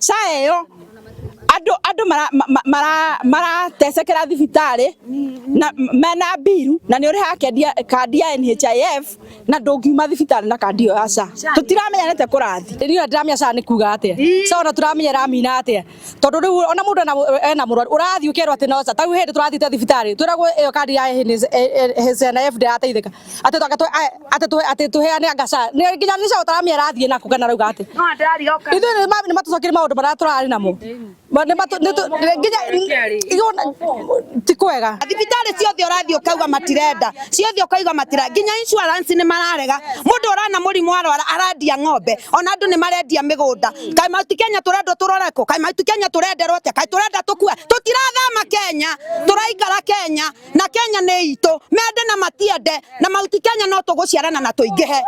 Sayo ando maratesekera thibitari na mena biru na ni uri hakendia kandi ya NHIF na ndungiuma thibitari na kandi yo aca tutiramenya nete kurathi rio ndamya aca ni kuga atia ona turamenya ramina atia tondu riu ona mundu ena murwaru urathi ukerwa ati no aca tau hindi turathite thibitari turagwo iyo kandi ya NHIF ndateithika ati tuheane ngaca ni nginya ni aca utaramenya rathie na kugana rauga ati ithu ni matucokire maundu maria turari namo tikwega thibitari ciothe urathi ukauga matirenda ciothe ukauga matirenda nginya insurance ni mararega mundu urana murimu arwara arandia ng'ombe ona andu ni marendia migunda kai mauti Kenya turenda turoreko kai mauti Kenya turenderwo atia kai turenda tukue tutirathama Kenya turaikara Kenya na Kenya ni itu mende na matiende na mauti Kenya no tuguciarana na tuingihe.